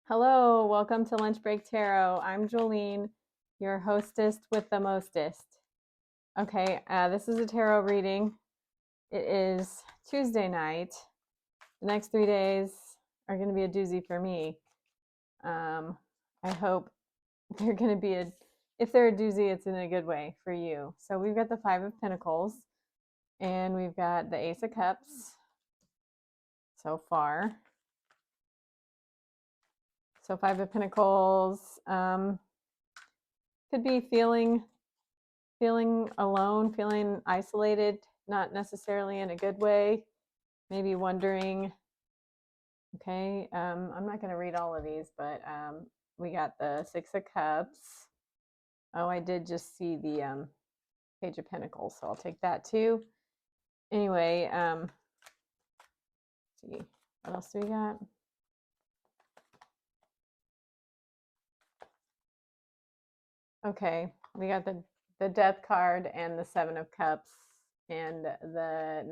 Hello, welcome to Lunch Break Tarot. I'm Jolene, your hostess with the mostest. Okay, this is a tarot reading. It is Tuesday night. The next 3 days are going to be a doozy for me. I hope they're going to be if they're a doozy, it's in a good way for you. So we've got the Five of Pentacles and we've got the Ace of Cups so far. So Five of Pentacles could be feeling alone, feeling isolated, not necessarily in a good way. Maybe wondering, okay, I'm not going to read all of these, but we got the Six of Cups. Oh, I did just see the Page of Pentacles, so I'll take that too. Anyway, let's see, what else do we got? Okay, we got the Death card and the Seven of Cups and the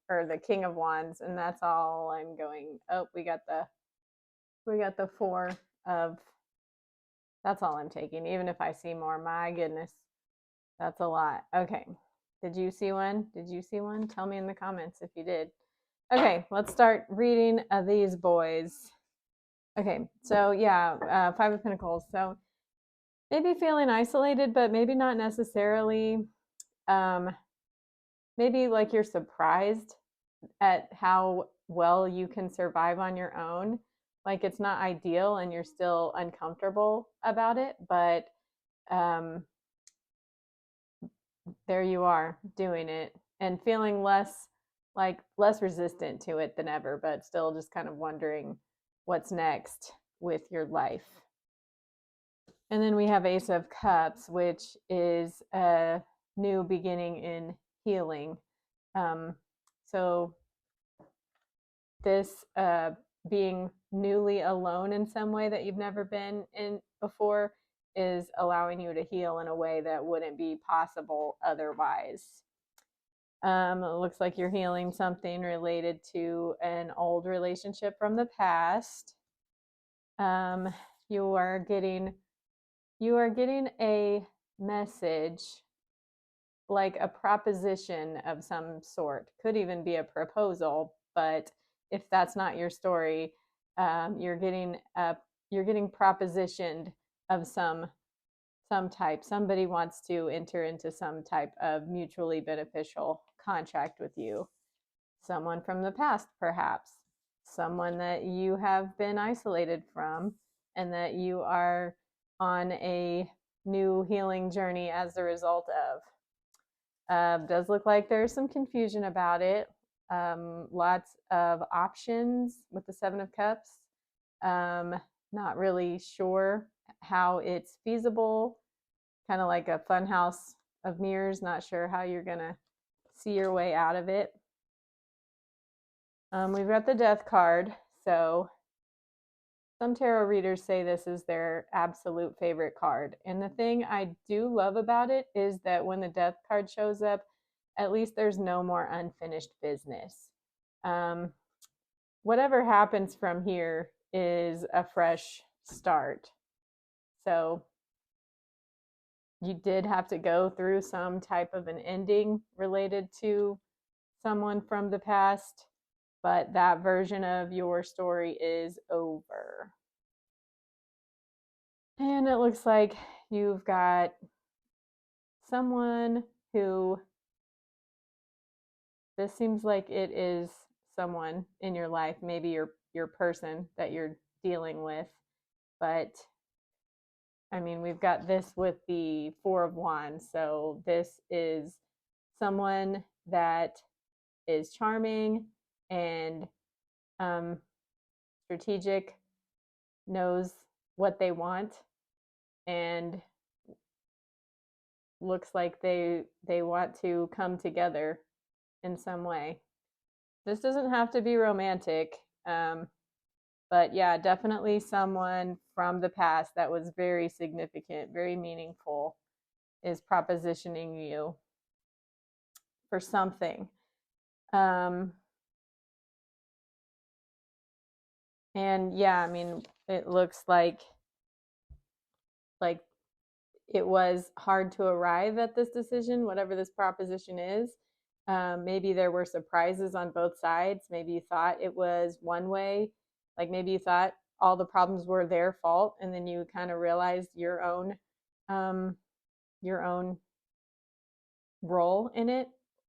the King of Wands, and that's all I'm going. Oh, we got the Four of, that's all I'm taking. Even if I see more, my goodness, that's a lot. Okay, did you see one? Did you see one? Tell me in the comments if you did. Okay, let's start reading these boys. Okay, so yeah, Five of Pentacles. So maybe feeling isolated, but maybe not necessarily. Maybe like you're surprised at how well you can survive on your own. Like it's not ideal and you're still uncomfortable about it, but um, there you are doing it and feeling less resistant to it than ever, but still just kind of wondering what's next with your life. And then we have Ace of Cups, which is a new beginning in healing. So this being newly alone in some way that you've never been in before is allowing you to heal in a way that wouldn't be possible otherwise. It looks like you're healing something related to an old relationship from the past. Um, you are getting a message, like a proposition of some sort. Could even be a proposal, but if that's not your story, you're getting propositioned of some type. Somebody wants to enter into some type of mutually beneficial contract with you. Someone from the past, perhaps. Someone that you have been isolated from and that you are on a new healing journey as a result of. Does look like there's some confusion about it. Lots of options with the Seven of Cups. Not really sure how it's feasible. Kind of like a fun house of mirrors. Not sure how you're going to see your way out of it. We've got the Death card. So some tarot readers say this is their absolute favorite card. And the thing I do love about it is that when the Death card shows up, at least there's no more unfinished business. Whatever happens from here is a fresh start. So you did have to go through some type of an ending related to someone from the past, but that version of your story is over. And it looks like you've got someone who, this seems like it is someone in your life, maybe your person that you're dealing with. But I mean, we've got this with the Four of Wands. So this is someone that is charming and strategic, knows what they want, and looks like they want to come together in some way. This doesn't have to be romantic, but yeah, definitely someone from the past that was very significant, very meaningful, is propositioning you for something. And yeah, I mean, it looks like it was hard to arrive at this decision, whatever this proposition is. Maybe there were surprises on both sides. Maybe you thought it was one way, like maybe you thought all the problems were their fault, and then you kind of realized um, your own role in it,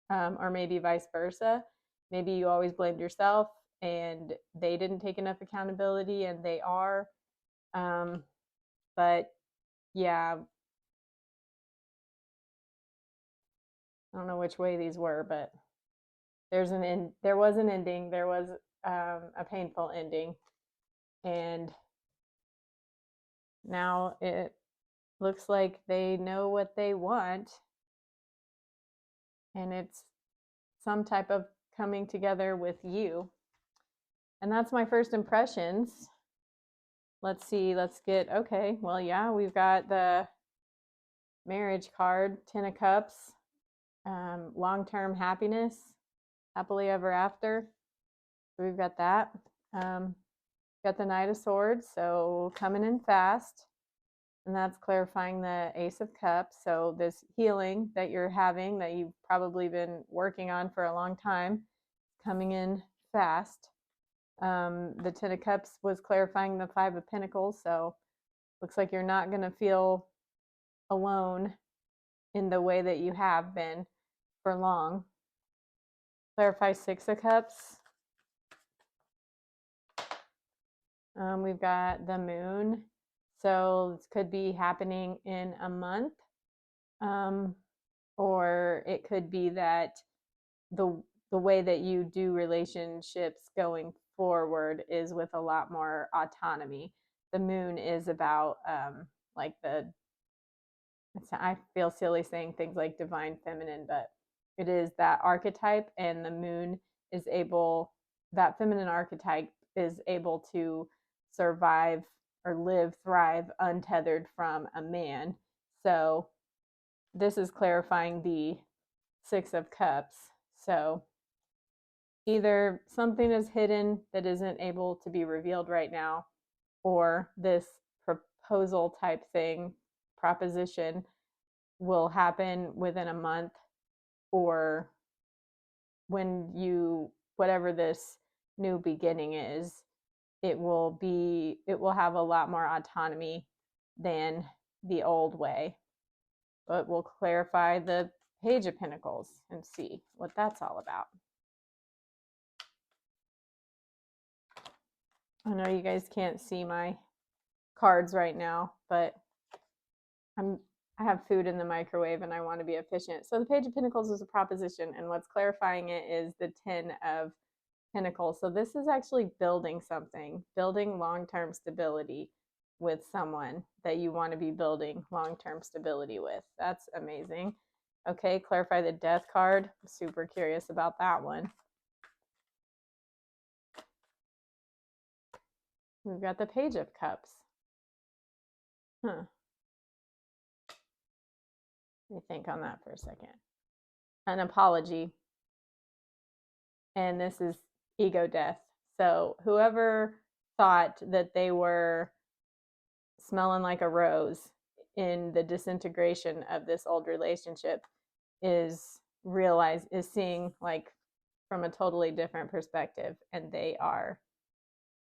or maybe vice versa. Maybe you always blamed yourself, and they didn't take enough accountability, and they are. Um, but yeah, I don't know which way these were, but there was an ending. There was a painful ending, and now it looks like they know what they want, and it's some type of coming together with you. And that's my first impressions. Let's see. Let's get okay. Well, yeah, we've got the marriage card, 10 of Cups, long-term happiness, happily ever after. So we've got that. Got the Knight of Swords, so coming in fast. And that's clarifying the Ace of Cups. So this healing that you're having, that you've probably been working on for a long time, coming in fast. The 10 of Cups was clarifying the 5 of Pentacles. So looks like you're not going to feel alone in the way that you have been for long. Clarify 6 of Cups. We've got the Moon. So this could be happening in a month. Or it could be that the way that you do relationships going forward is with a lot more autonomy. The Moon is about like I feel silly saying things like divine feminine, but it is that archetype, and the Moon is able, that feminine archetype is able to survive or live, thrive untethered from a man. So this is clarifying the 6 of Cups. So either something is hidden that isn't able to be revealed right now, or this proposal type thing, proposition, will happen within a month, or when you, whatever this new beginning is, it will have a lot more autonomy than the old way. But we'll clarify the Page of Pentacles and see what that's all about. I know you guys can't see my cards right now, but I have food in the microwave and I want to be efficient. So the Page of Pentacles is a proposition, and what's clarifying it is the 10 of Pentacles. So this is actually building something, building long-term stability with someone that you want to be building long-term stability with. That's amazing. Okay, clarify the Death card. I'm super curious about that one. We've got the Page of Cups. Huh. Let me think on that for a second. An apology. And this is ego death. So whoever thought that they were smelling like a rose in the disintegration of this old relationship is seeing like from a totally different perspective, and they are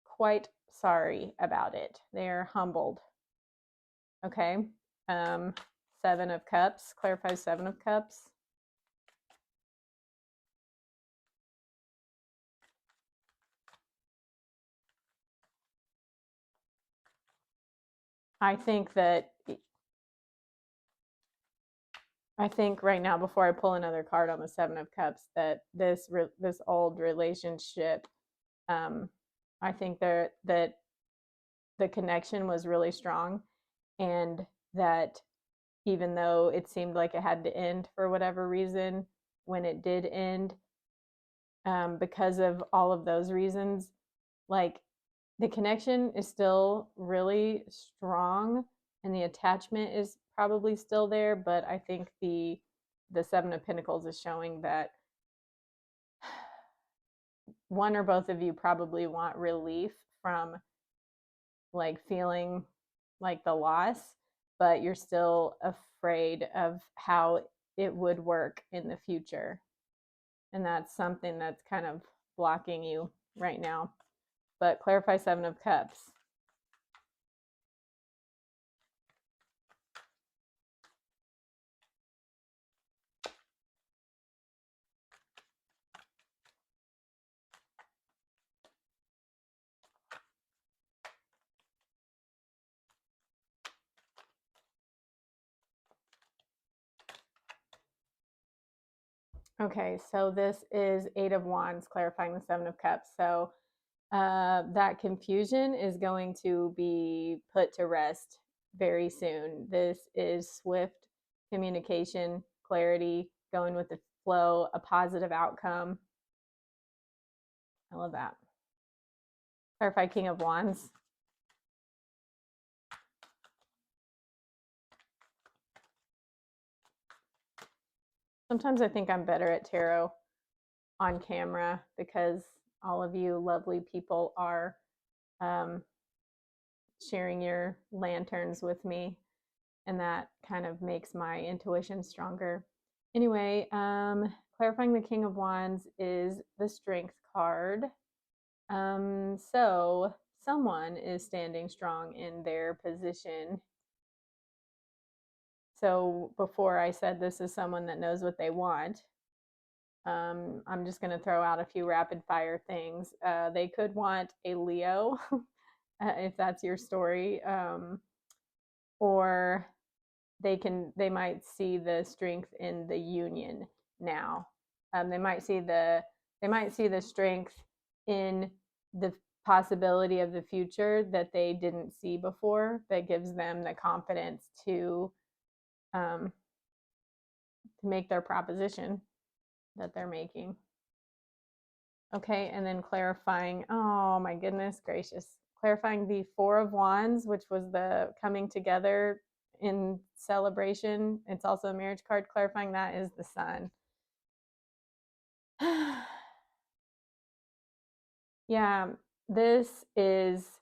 quite sorry about it. They are humbled. Okay. 7 of Cups. Clarify 7 of Cups. I think right now, before I pull another card on the 7 of Cups, that this old relationship, I think that the connection was really strong, and that even though it seemed like it had to end for whatever reason, when it did end, because of all of those reasons, like the connection is still really strong and the attachment is probably still there, but I think the 7 of Pentacles is showing that one or both of you probably want relief from like feeling like the loss, but you're still afraid of how it would work in the future. And that's something that's kind of blocking you right now. But clarify Seven of Cups. Okay, so this is Eight of Wands, clarifying the Seven of Cups. So that confusion is going to be put to rest very soon. This is swift communication, clarity, going with the flow, a positive outcome. I love that. Clarify King of Wands. Sometimes I think I'm better at tarot on camera because all of you lovely people are sharing your lanterns with me, and that kind of makes my intuition stronger. Anyway, clarifying the King of Wands is the Strength card. So someone is standing strong in their position. So before I said this is someone that knows what they want, I'm just going to throw out a few rapid fire things. They could want a Leo, if that's your story, or they might see the strength in the union now. They might see the strength in the possibility of the future that they didn't see before. That gives them the confidence to make their proposition that they're making. Okay, and then clarifying, oh my goodness gracious, clarifying the Four of Wands, which was the coming together in celebration. It's also a marriage card. Clarifying that is the Sun. Yeah, this is,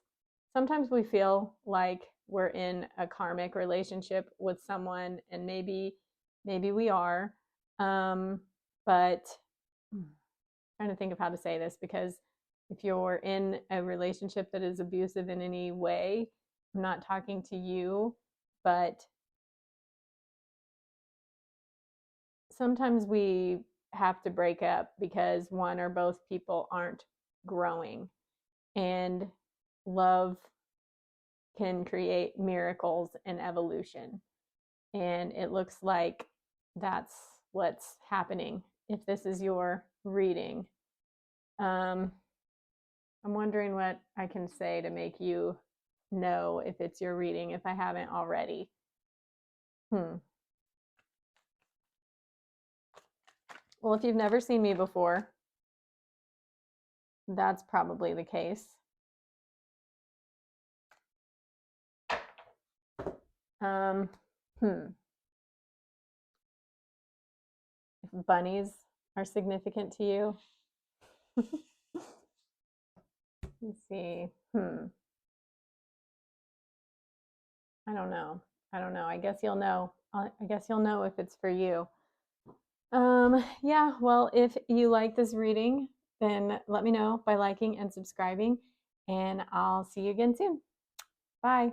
sometimes we feel like we're in a karmic relationship with someone, and maybe we are, but trying to think of how to say this, because if you're in a relationship that is abusive in any way, I'm not talking to you, but sometimes we have to break up because one or both people aren't growing, and love can create miracles and evolution. And it looks like that's what's happening if this is your reading. I'm wondering what I can say to make you know if it's your reading, if I haven't already. Well, if you've never seen me before, that's probably the case. If bunnies are significant to you. Let's see. I don't know. I guess you'll know. I guess you'll know if it's for you. Yeah, well, if you like this reading, then let me know by liking and subscribing, and I'll see you again soon. Bye.